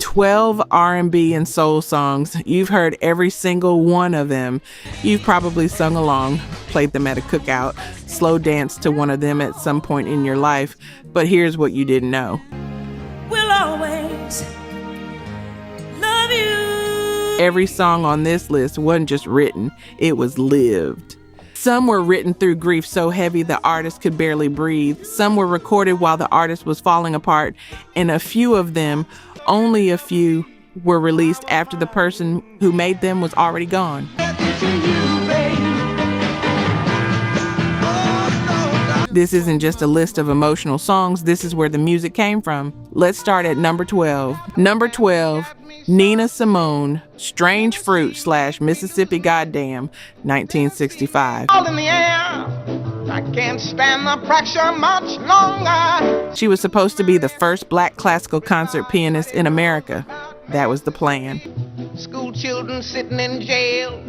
12 R&B and soul songs. You've heard every single one of them. You've probably sung along, played them at a cookout, slow danced to one of them at some point in your life. But here's what you didn't know. We'll always love you. Every song on this list wasn't just written, it was lived. Some were written through grief so heavy the artist could barely breathe. Some were recorded while the artist was falling apart. And a few of them, only a few, were released after the person who made them was already gone. This isn't just a list of emotional songs. This is where the music came from. Let's start at number 12. Number 12, Nina Simone, Strange Fruit / Mississippi Goddamn, 1965. All in the air. I can't stand the pressure much longer. She was supposed to be the first black classical concert pianist in America. That was the plan. School children sitting in jail.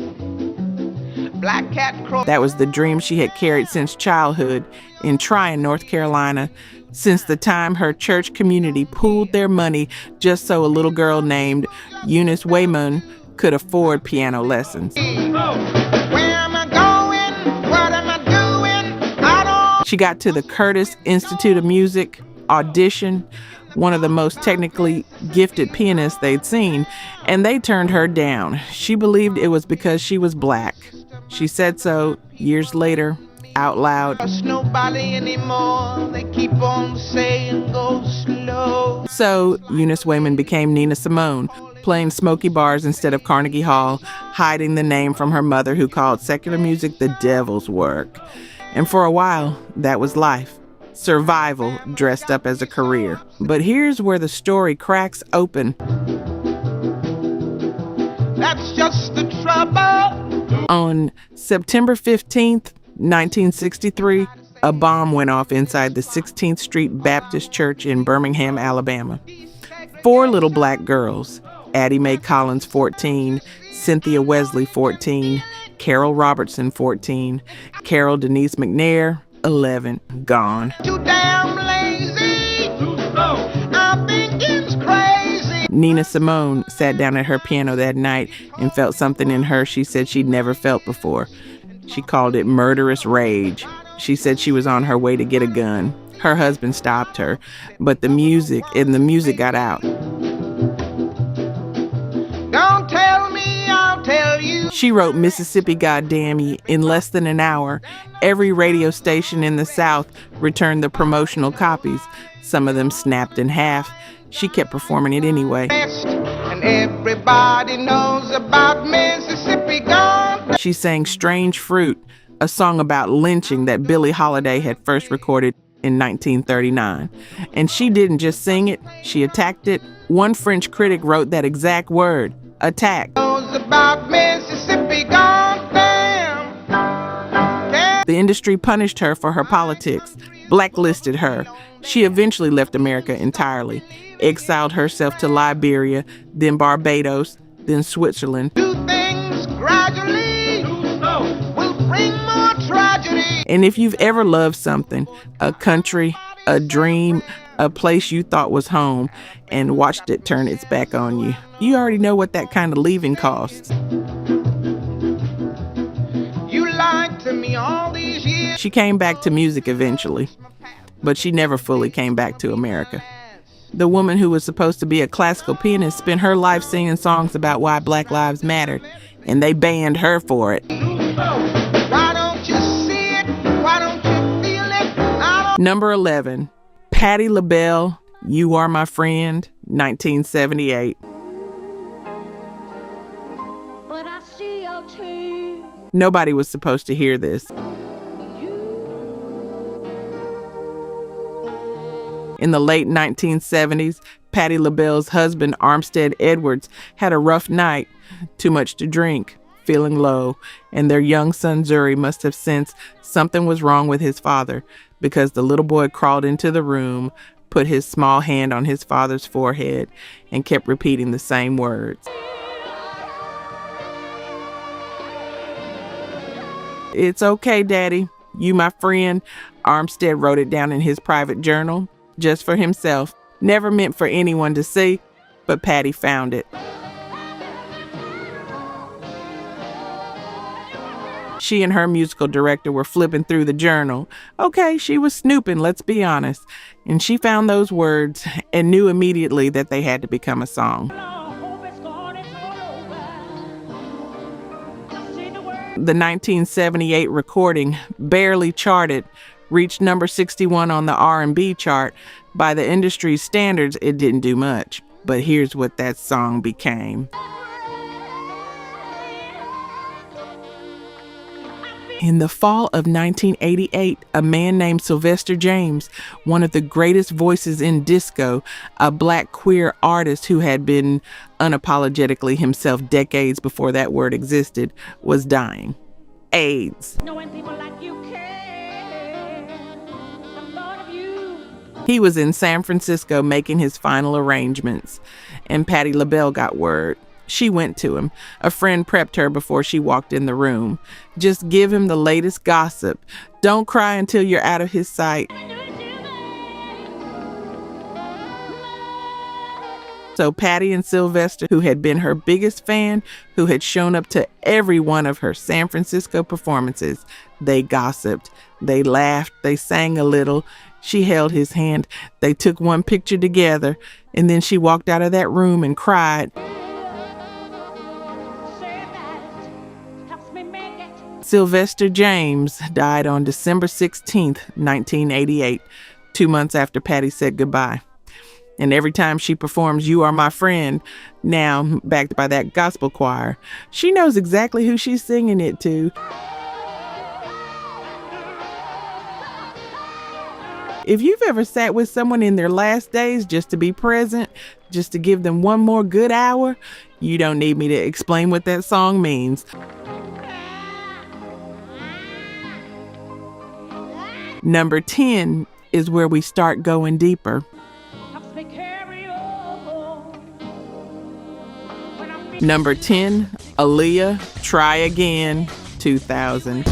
Black cat crow. That was the dream she had carried since childhood in Tryon, North Carolina, since the time her church community pooled their money just so a little girl named Eunice Wayman could afford piano lessons. Where am I going? What am I doing? I don't. She got to the Curtis Institute of Music audition, one of the most technically gifted pianists they'd seen, and they turned her down. She believed it was because she was black. She said so years later, out loud. Trust nobody anymore. They keep on saying go slow. So Eunice Wayman became Nina Simone, playing smoky bars instead of Carnegie Hall, hiding the name from her mother who called secular music the devil's work. And for a while, that was life. Survival dressed up as a career. But here's where the story cracks open. That's just the trouble. On September 15th, 1963, a bomb went off inside the 16th Street Baptist Church in Birmingham, Alabama. 4 little black girls, Addie Mae Collins, 14, Cynthia Wesley, 14, Carol Robertson, 14, Carol Denise McNair, 11, gone. Too damn lazy. Too slow. I think it's crazy. Nina Simone sat down at her piano that night and felt something in her she said she'd never felt before. She called it murderous rage. She said she was on her way to get a gun. Her husband stopped her, but the music got out. Don't tell me, I'll tell you. She wrote Mississippi Goddamn in less than an hour. Every radio station in the South returned the promotional copies. Some of them snapped in half. She kept performing it anyway. And everybody knows about Mississippi Goddamn. She sang Strange Fruit, a song about lynching that Billie Holiday had first recorded in 1939. And she didn't just sing it, she attacked it. One French critic wrote that exact word, attack. Knows about Mississippi Goddamn. The industry punished her for her politics, blacklisted her. She eventually left America entirely, exiled herself to Liberia, then Barbados, then Switzerland. Do things gradually will bring more tragedy. And if you've ever loved something, a country, a dream, a place you thought was home, and watched it turn its back on you, you already know what that kind of leaving costs. You lied to me all these years. She came back to music eventually, but she never fully came back to America. The woman who was supposed to be a classical pianist spent her life singing songs about why Black lives mattered, and they banned her for it. Why don't you see it? Why don't you feel it? Number 11, Patti LaBelle, You Are My Friend, 1978. But I see your tears. Nobody was supposed to hear this. In the late 1970s, Patti LaBelle's husband, Armstead Edwards, had a rough night, too much to drink, feeling low, and their young son Zuri must have sensed something was wrong with his father because the little boy crawled into the room, put his small hand on his father's forehead, and kept repeating the same words. "It's okay, Daddy. You my friend." Armstead wrote it down in his private journal, just for himself, never meant for anyone to see. but Patti found it. She and her musical director were flipping through the journal. Okay, she was snooping, let's be honest. And she found those words and knew immediately that they had to become a song. The 1978 recording, barely charted, reached number 61 on the R&B chart. By the industry's standards, it didn't do much. But here's what that song became. In the fall of 1988, a man named Sylvester James, one of the greatest voices in disco, a black queer artist who had been unapologetically himself decades before that word existed, was dying. AIDS. He was in San Francisco making his final arrangements, and Patti LaBelle got word. She went to him. A friend prepped her before she walked in the room. Just give him the latest gossip. Don't cry until you're out of his sight. So Patti and Sylvester, who had been her biggest fan, who had shown up to every one of her San Francisco performances, they gossiped. They laughed. They sang a little. She held his hand. They took one picture together, and then she walked out of that room and cried. Sylvester James died on December 16th, 1988, 2 months after Patti said goodbye. And every time she performs You Are My Friend, now backed by that gospel choir, she knows exactly who she's singing it to. If you've ever sat with someone in their last days just to be present, just to give them one more good hour, you don't need me to explain what that song means. Number 10 is where we start going deeper. Number 10, Aaliyah, Try Again, 2000.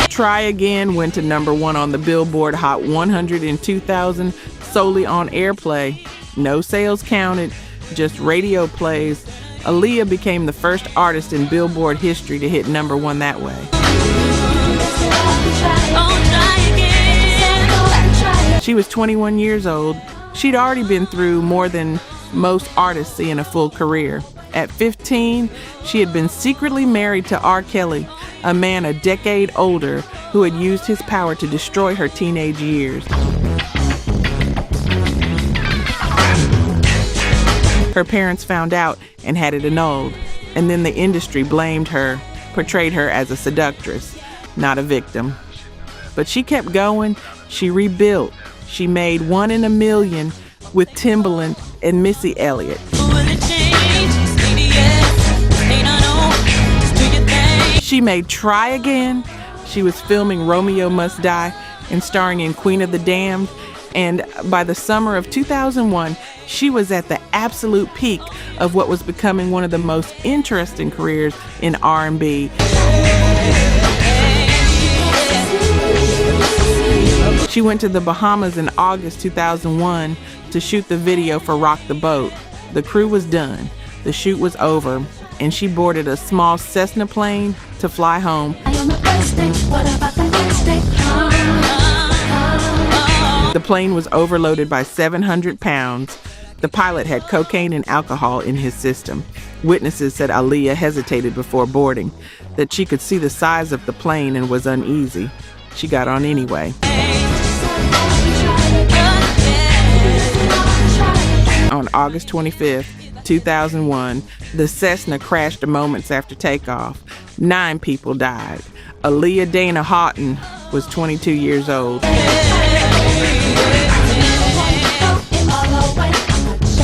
Try Again went to number 1 on the Billboard Hot 100 in 2000, solely on airplay. No sales counted, just radio plays. Aaliyah became the first artist in Billboard history to hit number 1 that way. She was 21 years old. She'd already been through more than most artists see in a full career. At 15, she had been secretly married to R. Kelly, a man a decade older who had used his power to destroy her teenage years. Her parents found out and had it annulled, and then the industry blamed her, portrayed her as a seductress, not a victim. But she kept going. She rebuilt. She made One in a Million with Timbaland and Missy Elliott. She made Try Again. She was filming Romeo Must Die and starring in Queen of the Damned. And by the summer of 2001, she was at the absolute peak of what was becoming one of the most interesting careers in R&B. She went to the Bahamas in August 2001 to shoot the video for Rock the Boat. The crew was done. The shoot was over, and she boarded a small Cessna plane to fly home. The plane was overloaded by 700 pounds. The pilot had cocaine and alcohol in his system. Witnesses said Aaliyah hesitated before boarding, that she could see the size of the plane and was uneasy. She got on anyway. On August 25th, 2001, the Cessna crashed moments after takeoff. 9 people died. Aaliyah Dana Houghton was 22 years old.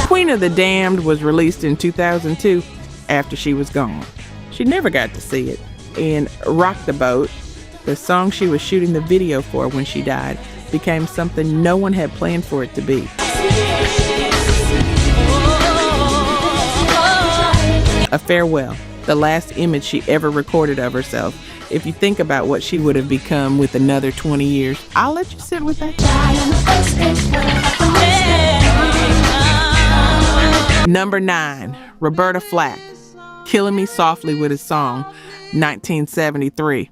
Queen of the Damned was released in 2002 after she was gone. She never got to see it. And Rock the Boat, the song she was shooting the video for when she died, became something no one had planned for it to be. A farewell, the last image she ever recorded of herself, if you think about what she would have become with another 20 years. I'll let you sit with that. Number 9, Roberta Flack, Killing Me Softly with His Song, 1973.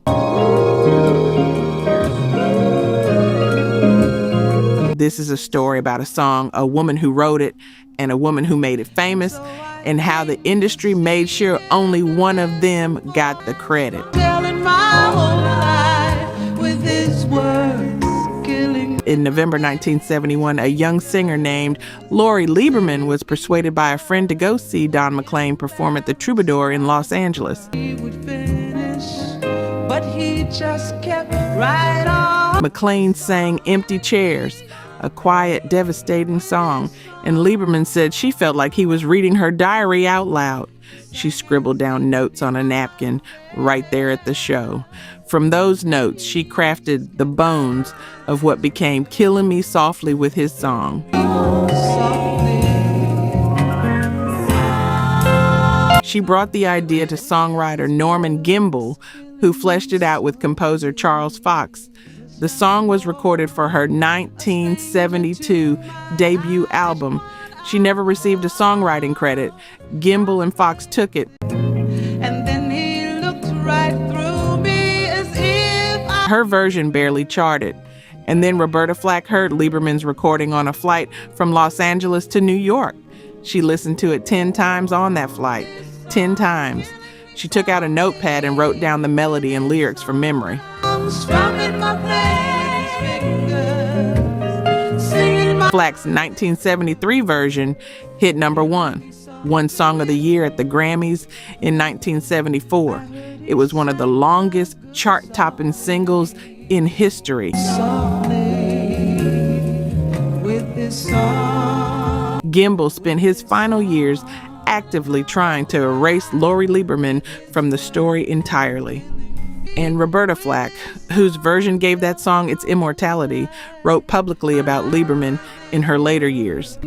This is a story about a song, a woman who wrote it, and a woman who made it famous, and how the industry made sure only one of them got the credit. In November 1971, a young singer named Lori Lieberman was persuaded by a friend to go see Don McLean perform at the Troubadour in Los Angeles. He would finish, but he just kept right on. McLean sang Empty Chairs, a quiet, devastating song, and Lieberman said she felt like he was reading her diary out loud. She scribbled down notes on a napkin right there at the show. From those notes, she crafted the bones of what became Killing Me Softly with His Song. She brought the idea to songwriter Norman Gimbel, who fleshed it out with composer Charles Fox. The song was recorded for her 1972 debut album. She never received a songwriting credit. Gimbel and Fox took it. And then he looked right through me as if her version barely charted. And then Roberta Flack heard Lieberman's recording on a flight from Los Angeles to New York. She listened to it 10 times on that flight. 10 times. She took out a notepad and wrote down the melody and lyrics from memory. Flack's 1973 version hit number 1, won Song of the Year at the Grammys in 1974. It was one of the longest chart-topping singles in history. Gimbel spent his final years actively trying to erase Lori Lieberman from the story entirely. And Roberta Flack, whose version gave that song its immortality, wrote publicly about Lieberman in her later years.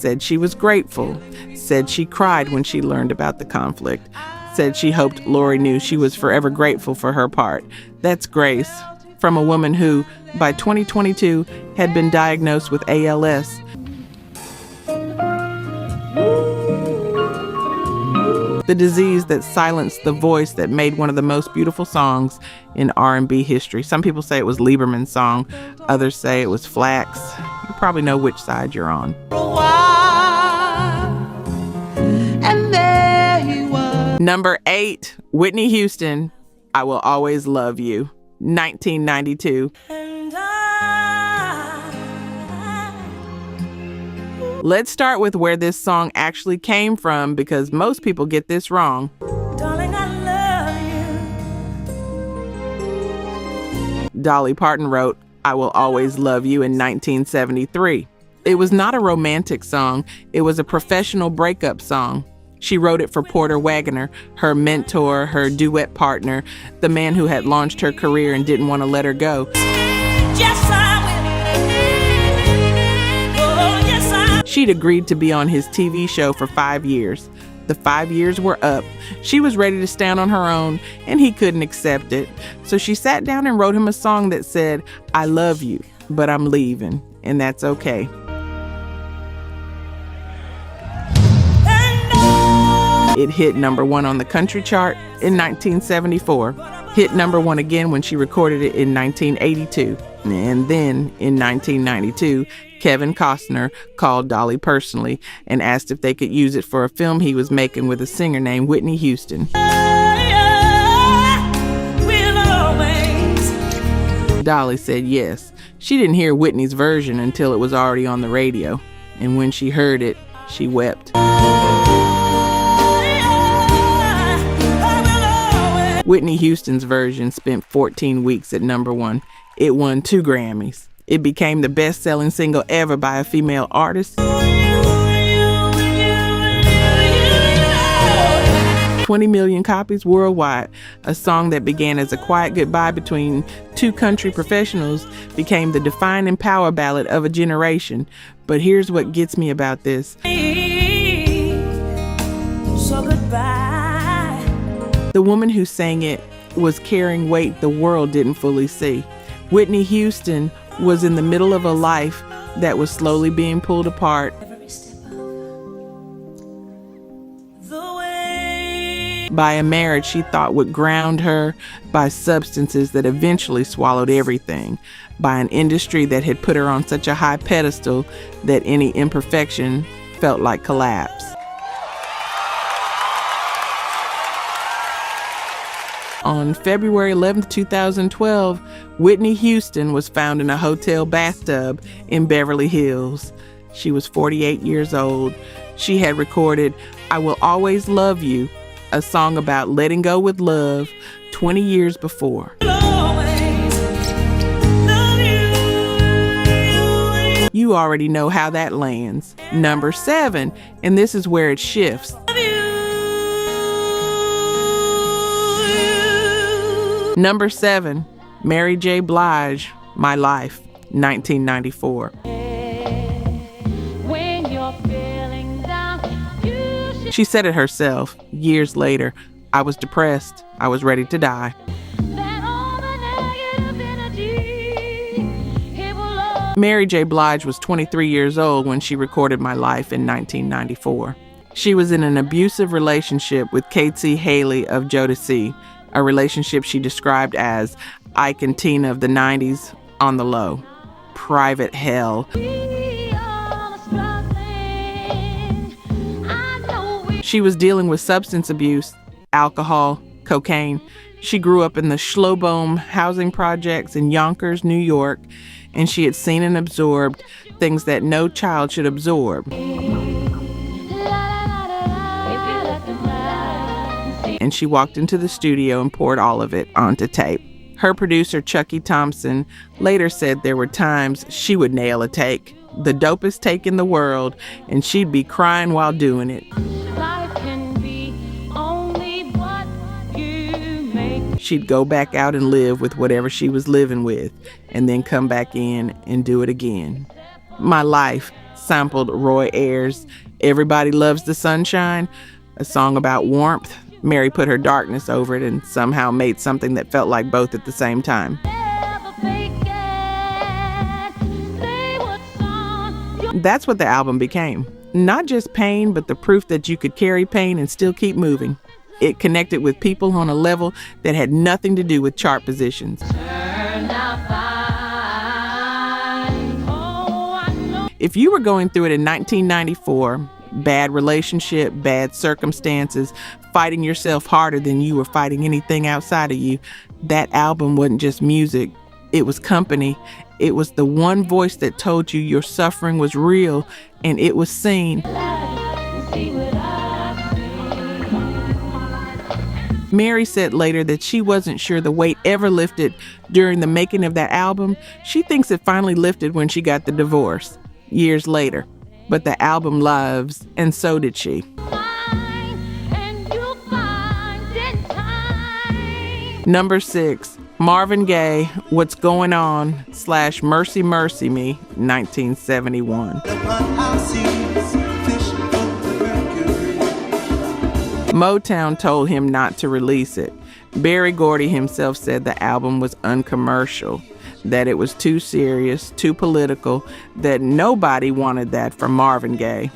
Said she was grateful, said she cried when she learned about the conflict, said she hoped Lori knew she was forever grateful for her part. That's grace from a woman who, by 2022, had been diagnosed with ALS. The disease that silenced the voice that made one of the most beautiful songs in R&B history. Some people say it was Lieberman's song. Others say it was Flack's. You probably know which side you're on. And there he was. Number 8, Whitney Houston, I Will Always Love You, 1992. Let's start with where this song actually came from, because most people get this wrong. Darling, I love you. Dolly Parton wrote I Will Always Love You in 1973. It was not a romantic song. It was a professional breakup song. She wrote it for Porter Wagoner, her mentor, her duet partner, the man who had launched her career and didn't want to let her go. Yes, I will. Oh, yes, I will. She'd agreed to be on his TV show for 5 years. The 5 years were up. She was ready to stand on her own, and he couldn't accept it. So she sat down and wrote him a song that said, I love you, but I'm leaving, and that's okay. It hit number 1 on the country chart in 1974. Hit number 1 again when she recorded it in 1982. And then in 1992, Kevin Costner called Dolly personally and asked if they could use it for a film he was making with a singer named Whitney Houston. Dolly said yes. She didn't hear Whitney's version until it was already on the radio. And when she heard it, she wept. Whitney Houston's version spent 14 weeks at number 1. It won 2 Grammys. It became the best-selling single ever by a female artist. 20 million copies worldwide. A song that began as a quiet goodbye between 2 country professionals became the defining power ballad of a generation. But here's what gets me about this. So goodbye. The woman who sang it was carrying weight the world didn't fully see. Whitney Houston was in the middle of a life that was slowly being pulled apart Every step of the way. by a marriage she thought would ground her, by substances that eventually swallowed everything, by an industry that had put her on such a high pedestal that any imperfection felt like collapse. On February 11, 2012, Whitney Houston was found in a hotel bathtub in Beverly Hills. She was 48 years old. She had recorded "I Will Always Love You," a song about letting go with love, 20 years before. Always love you. You already know how that lands. Number 7, and this is where it shifts. Number 7, Mary J. Blige, "My Life," 1994. When you're feeling down, you should She said it herself years later. "I was depressed. I was ready to die." let all the negative energy. It will all Mary J. Blige was 23 years old when she recorded "My Life" in 1994. She was in an abusive relationship with K.T. Haley of Jodeci, a relationship she described as Ike and Tina of the 90s on the low. Private hell. be all struggling. I know we She was dealing with substance abuse, alcohol, cocaine. She grew up in the Schlobohm housing projects in Yonkers, New York, and she had seen and absorbed things that no child should absorb. if you let them lie. And she walked into the studio and poured all of it onto tape. Her producer, Chucky Thompson, later said there were times she would nail a take, the dopest take in the world, and she'd be crying while doing it. Life can be only what you make. She'd go back out and live with whatever she was living with, and then come back in and do it again. "My Life" sampled Roy Ayers' "Everybody Loves the Sunshine," a song about warmth. Mary put her darkness over it and somehow made something that felt like both at the same time. Never fake it. Say what song you That's what the album became. Not just pain, but the proof that you could carry pain and still keep moving. It connected with people on a level that had nothing to do with chart positions. turn out fine. Oh, I know. If you were going through it in 1994, bad relationship, bad circumstances, fighting yourself harder than you were fighting anything outside of you, that album wasn't just music. It was company. It was the one voice that told you your suffering was real and it was seen. See what I see. Mary said later that she wasn't sure the weight ever lifted during the making of that album. She thinks it finally lifted when she got the divorce, years later. But the album lives, and so did she. Find and you'll find in time. Number 6, Marvin Gaye, "What's Going On" / "Mercy Mercy Me," 1971. Motown told him not to release it. Berry Gordy himself said the album was uncommercial, that it was too serious, too political, that nobody wanted that from Marvin Gaye.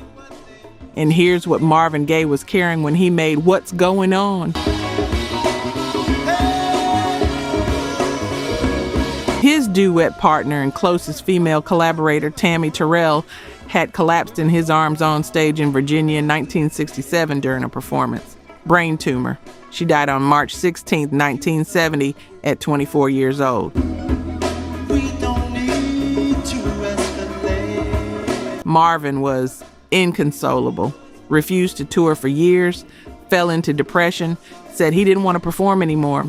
And here's what Marvin Gaye was carrying when he made "What's Going On." His duet partner and closest female collaborator, Tammy Terrell, had collapsed in his arms on stage in Virginia in 1967 during a performance. Brain tumor. She died on March 16, 1970, at 24 years old. Marvin was inconsolable, refused to tour for years, fell into depression, said he didn't want to perform anymore.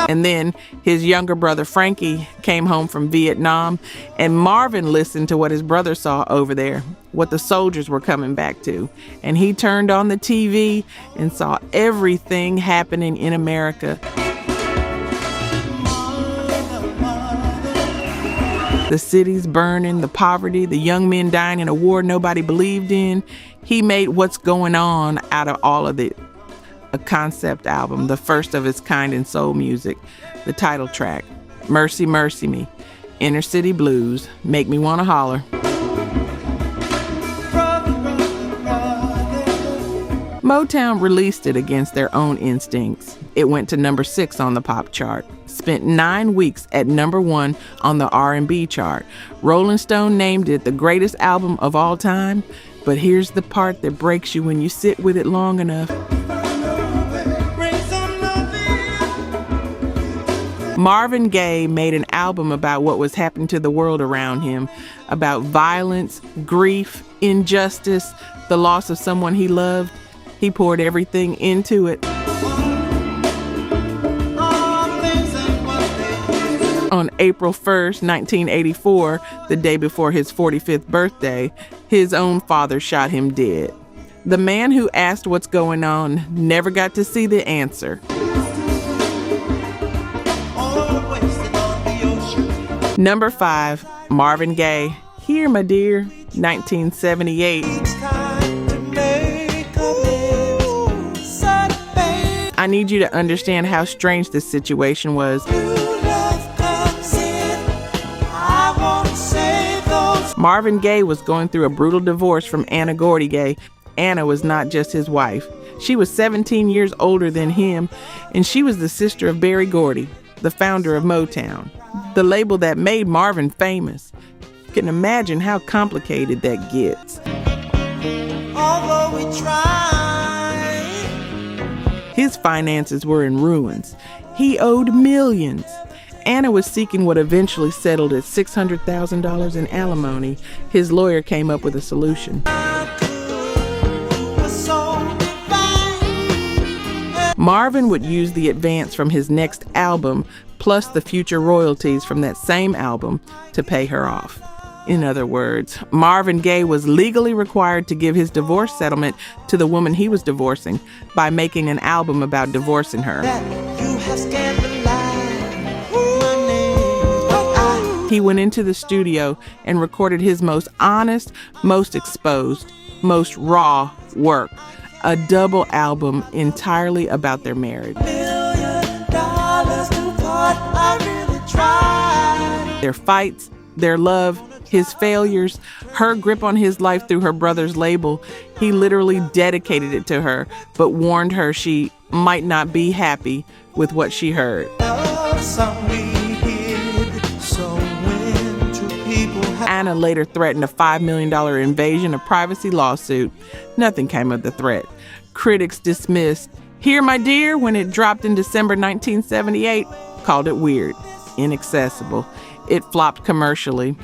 And then his younger brother Frankie came home from Vietnam, and Marvin listened to what his brother saw over there, what the soldiers were coming back to. And he turned on the TV and saw everything happening in America. The cities burning, the poverty, the young men dying in a war nobody believed in. He made What's Going On out of all of it. A concept album, the first of its kind in soul music. The title track, Mercy, Mercy Me, Inner City Blues, Make Me Wanna Holler. Motown released it against their own instincts. It went to number 6 on the pop chart, spent 9 weeks at number 1 on the R&B chart. Rolling Stone named it the greatest album of all time, but here's the part that breaks you when you sit with it long enough. Marvin Gaye made an album about what was happening to the world around him, about violence, grief, injustice, the loss of someone he loved. He poured everything into it. On April 1st, 1984, the day before his 45th birthday, his own father shot him dead. The man who asked what's going on never got to see the answer. Number 5, Marvin Gaye, Here My Dear, 1978. I need you to understand how strange this situation was. Marvin Gaye was going through a brutal divorce from Anna Gordy Gaye. Anna was not just his wife. She was 17 years older than him, and she was the sister of Berry Gordy, the founder of Motown, the label that made Marvin famous. You can imagine how complicated that gets. Although we tried. His finances were in ruins. He owed millions. Anna was seeking what eventually settled at $600,000 in alimony. His lawyer came up with a solution. Marvin would use the advance from his next album, plus the future royalties from that same album, to pay her off. In other words, Marvin Gaye was legally required to give his divorce settlement to the woman he was divorcing by making an album about divorcing her. He went into the studio and recorded his most honest, most exposed, most raw work, a double album entirely about their marriage. Their fights, their love, his failures, her grip on his life through her brother's label. He literally dedicated it to her, but warned her she might not be happy with what she heard. Anna later threatened a $5 million invasion of privacy lawsuit. Nothing came of the threat. Critics dismissed Here My Dear when it dropped in December 1978, called it weird, inaccessible. It flopped commercially.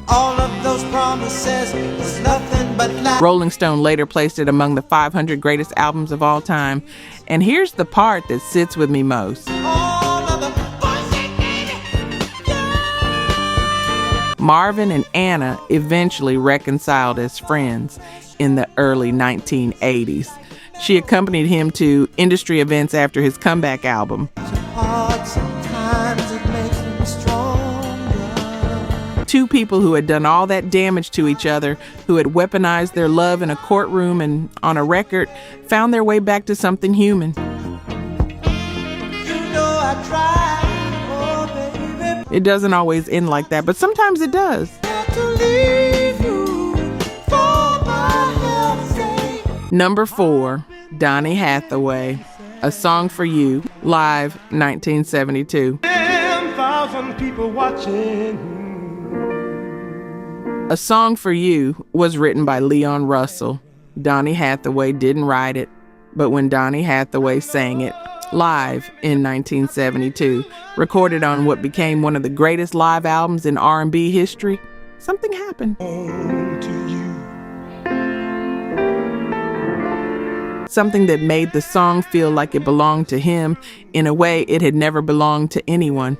All of those promises was nothing but lies. Rolling Stone later placed it among the 500 greatest albums of all time. And here's the part that sits with me most. Marvin and Anna eventually reconciled as friends in the early 1980s. She accompanied him to industry events after his comeback album. Two people who had done all that damage to each other, who had weaponized their love in a courtroom and on a record, found their way back to something human. It doesn't always end like that, but sometimes it does. Number 4, Donny Hathaway, A Song for You, live 1972. 10,000 people watching. A Song for You was written by Leon Russell. Donny Hathaway didn't write it, but when Donny Hathaway sang it live in 1972, recorded on what became one of the greatest live albums in R&B history, something happened. Something that made the song feel like it belonged to him in a way it had never belonged to anyone.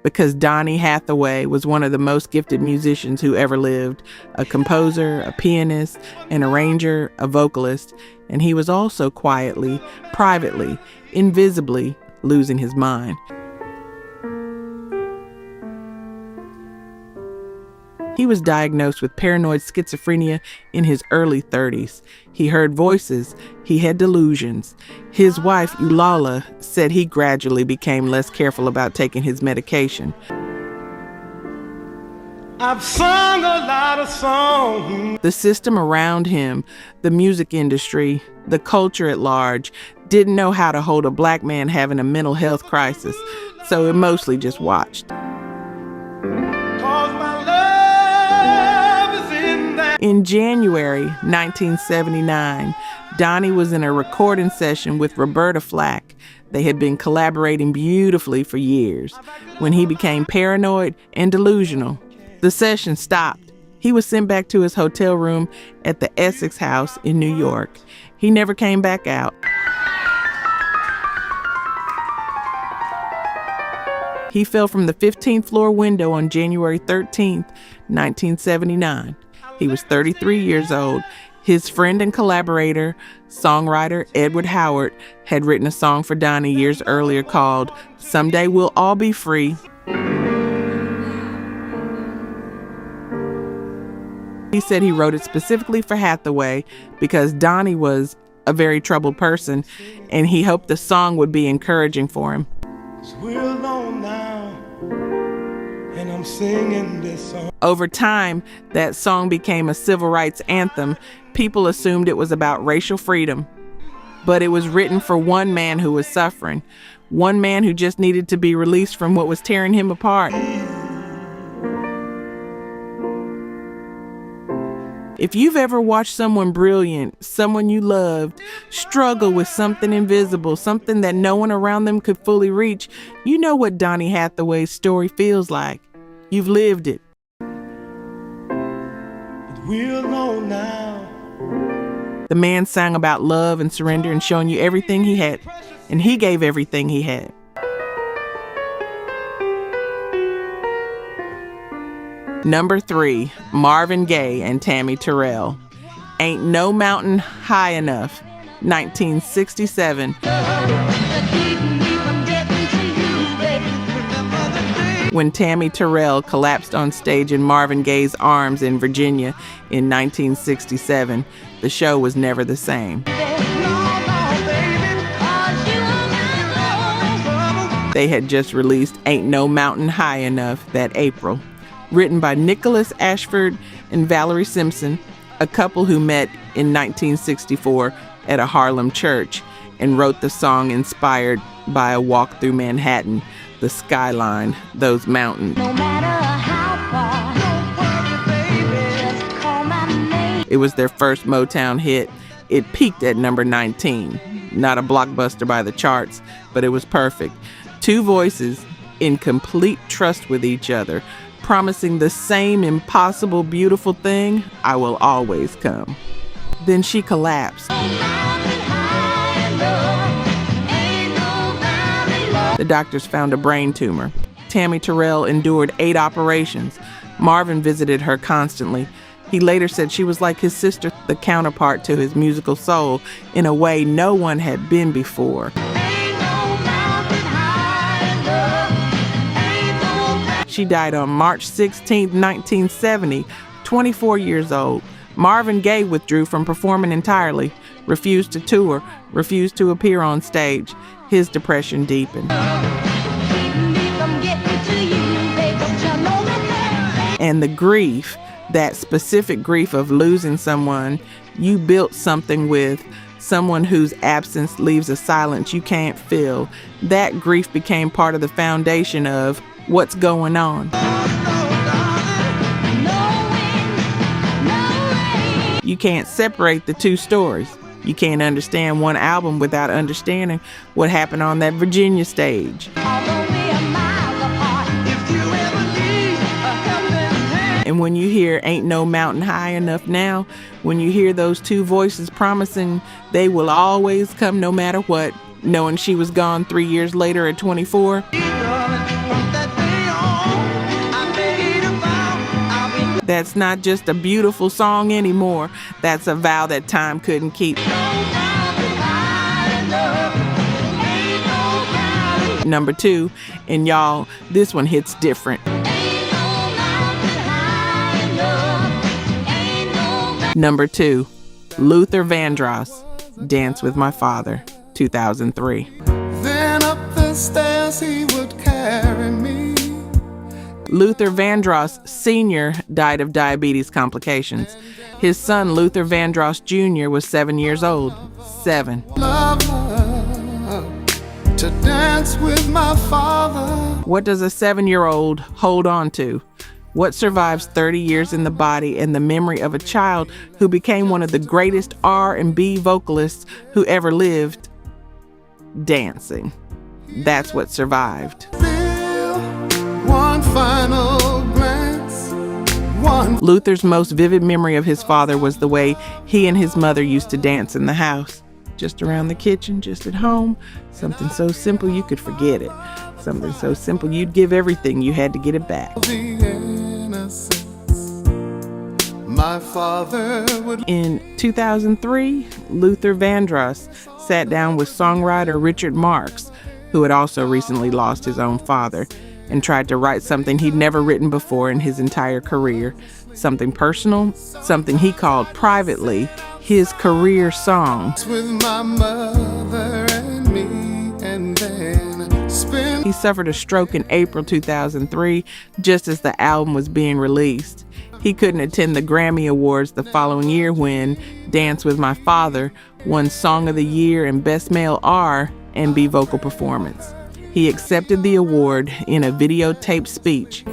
Because Donny Hathaway was one of the most gifted musicians who ever lived, a composer, a pianist, an arranger, a vocalist, and he was also quietly, privately, invisibly losing his mind. was diagnosed with paranoid schizophrenia in his early 30s. He heard voices. He had delusions. His wife, Aaliyah, said he gradually became less careful about taking his medication. I've sung a lot of songs. The system around him, the music industry, the culture at large, didn't know how to hold a black man having a mental health crisis, so it mostly just watched. In January 1979, Donny was in a recording session with Roberta Flack. They had been collaborating beautifully for years. When he became paranoid and delusional, the session stopped. He was sent back to his hotel room at the Essex House in New York. He never came back out. He fell from the 15th floor window on January 13th, 1979. He was 33 years old. His friend and collaborator, songwriter Edward Howard, had written a song for Donny years earlier called "Someday We'll All Be Free." He said he wrote it specifically for Hathaway because Donny was a very troubled person, and he hoped the song would be encouraging for him. We're alone now, and I'm singing this song. Over time, that song became a civil rights anthem. People assumed it was about racial freedom, but it was written for one man who was suffering, one man who just needed to be released from what was tearing him apart. If you've ever watched someone brilliant, someone you loved, struggle with something invisible, something that no one around them could fully reach, you know what Donny Hathaway's story feels like. You've lived it. We're alone now. The man sang about love and surrender and showing you everything he had, and he gave everything he had. Number 3, Marvin Gaye and Tammy Terrell. Ain't No Mountain High Enough, 1967. When Tammy Terrell collapsed on stage in Marvin Gaye's arms in Virginia in 1967, the show was never the same. They had just released Ain't No Mountain High Enough that April. Written by Nicholas Ashford and Valerie Simpson, a couple who met in 1964 at a Harlem church and wrote the song inspired by a walk through Manhattan, the skyline, those mountains. No matter how far, don't worry, baby, just call my name. It was their first Motown hit. It peaked at number 19. Not a blockbuster by the charts, but it was perfect. Two voices in complete trust with each other, promising the same impossible, beautiful thing, I will always come. Then she collapsed. The doctors found a brain tumor. Tammy Terrell endured 8 operations. Marvin visited her constantly. He later said she was like his sister, the counterpart to his musical soul, in a way no one had been before. She died on March 16, 1970, 24 years old. Marvin Gaye withdrew from performing entirely, refused to tour, refused to appear on stage. His depression deepened. And the grief, that specific grief of losing someone you built something with, someone whose absence leaves a silence you can't fill, that grief became part of the foundation of what's going on. You can't separate the two stories. You can't understand one album without understanding what happened on that Virginia stage. And when you hear Ain't No Mountain High Enough now, when you hear those two voices promising they will always come no matter what, knowing she was gone 3 years later at 24, that's not just a beautiful song anymore. That's a vow that time couldn't keep. Number 2, and y'all, this one hits different. Number 2, Luther Vandross, Dance with My Father, 2003. Then up the stairs he would carry me. Luther Vandross Sr. died of diabetes complications. His son, Luther Vandross Jr., was 7 years old. 7. Love to dance with my father. What does a 7-year-old hold on to? What survives 30 years in the body and the memory of a child who became one of the greatest R&B vocalists who ever lived? Dancing. That's what survived. One final glance. Luther's most vivid memory of his father was the way he and his mother used to dance in the house. Just around the kitchen, just at home. Something so simple you could forget it. Something so simple you'd give everything you had to get it back. My father would. In 2003, Luther Vandross sat down with songwriter Richard Marx, who had also recently lost his own father, and tried to write something he'd never written before in his entire career. Something personal, something he called privately his career song. With my mother and me, and then spend. He suffered a stroke in April 2003, just as the album was being released. He couldn't attend the Grammy Awards the following year when Dance with My Father won Song of the Year and Best Male R&B Vocal Performance. He accepted the award in a videotaped speech.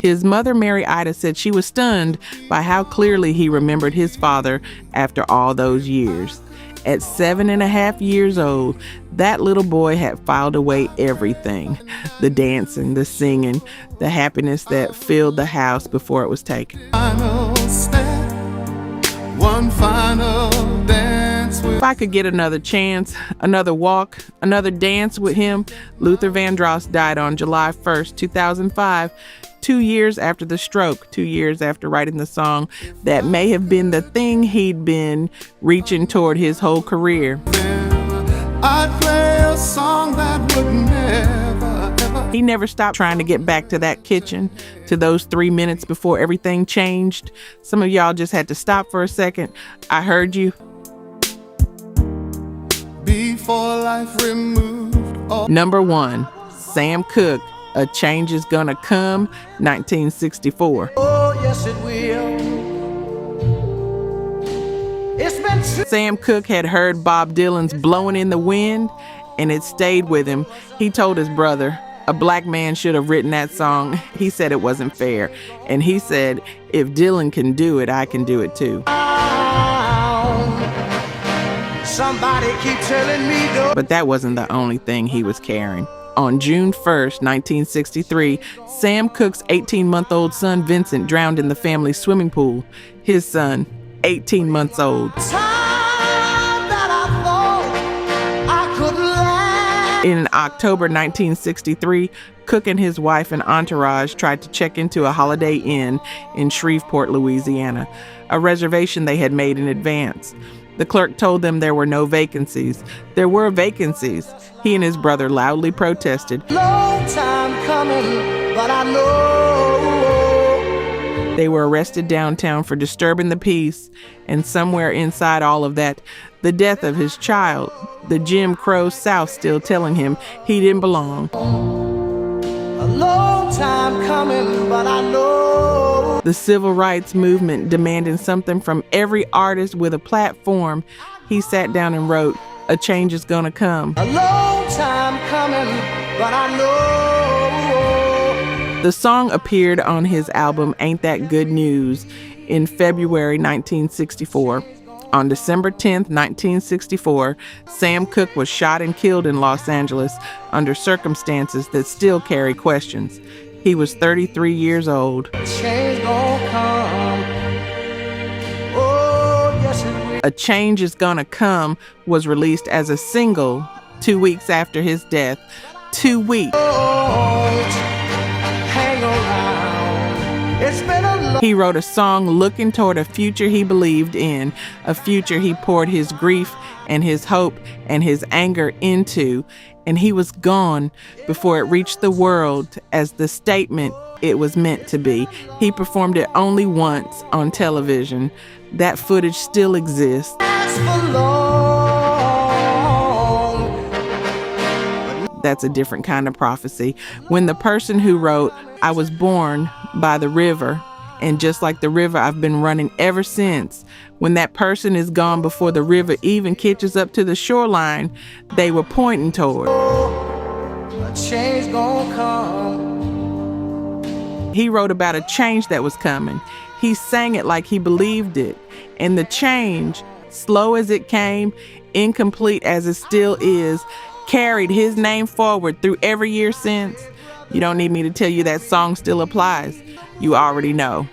His mother, Mary Ida, said she was stunned by how clearly he remembered his father after all those years. At 7.5 years old, that little boy had filed away everything. The dancing, the singing, the happiness that filled the house before it was taken. Final step, one final dance with. If I could get another chance, another walk, another dance with him, Luther Vandross died on July 1st, 2005, 2 years after the stroke, 2 years after writing the song that may have been the thing he'd been reaching toward his whole career. I'd play a song that would never, ever. He never stopped trying to get back to that kitchen, to those 3 minutes before everything changed. Some of y'all just had to stop for a second. I heard you. Before life removed all. Number 1, Sam Cooke, A Change Is Gonna Come, 1964. Oh, yes, it will. It's been Sam Cooke had heard Bob Dylan's Blowing in the Wind, and it stayed with him. He told his brother, a black man should have written that song. He said it wasn't fair. And he said, if Dylan can do it, I can do it too. somebody keep telling me don't. But that wasn't the only thing he was carrying. On June 1st, 1963, Sam Cooke's 18-month-old son Vincent drowned in the family's swimming pool. His son, 18 months old. In October 1963, Cooke and his wife and entourage tried to check into a Holiday Inn in Shreveport, Louisiana, a reservation they had made in advance. The clerk told them there were no vacancies. There were vacancies. He and his brother loudly protested. Long time coming, but I know. They were arrested downtown for disturbing the peace, and somewhere inside all of that, the death of his child, the Jim Crow South still telling him he didn't belong. A long time coming, but I know. The civil rights movement demanding something from every artist with a platform. He sat down and wrote, "A Change Is Gonna Come." A long time coming, but I know. The song appeared on his album Ain't That Good News in February 1964. On December 10th, 1964, Sam Cooke was shot and killed in Los Angeles under circumstances that still carry questions. He was 33 years old. Change gonna come. Oh, yes it will. A Change Is Gonna Come was released as a single 2 weeks after his death. 2 weeks. Hang around. It's been a long. He wrote a song looking toward a future he believed in, a future he poured his grief and his hope and his anger into, and he was gone before it reached the world as the statement it was meant to be. He performed it only once on television. That footage still exists. That's a different kind of prophecy. When the person who wrote, "I was born by the river, and just like the river, I've been running ever since," when that person is gone before the river even catches up to the shoreline, they were pointing toward. A change gonna come. He wrote about a change that was coming. He sang it like he believed it. And the change, slow as it came, incomplete as it still is, carried his name forward through every year since. You don't need me to tell you that song still applies. You already know.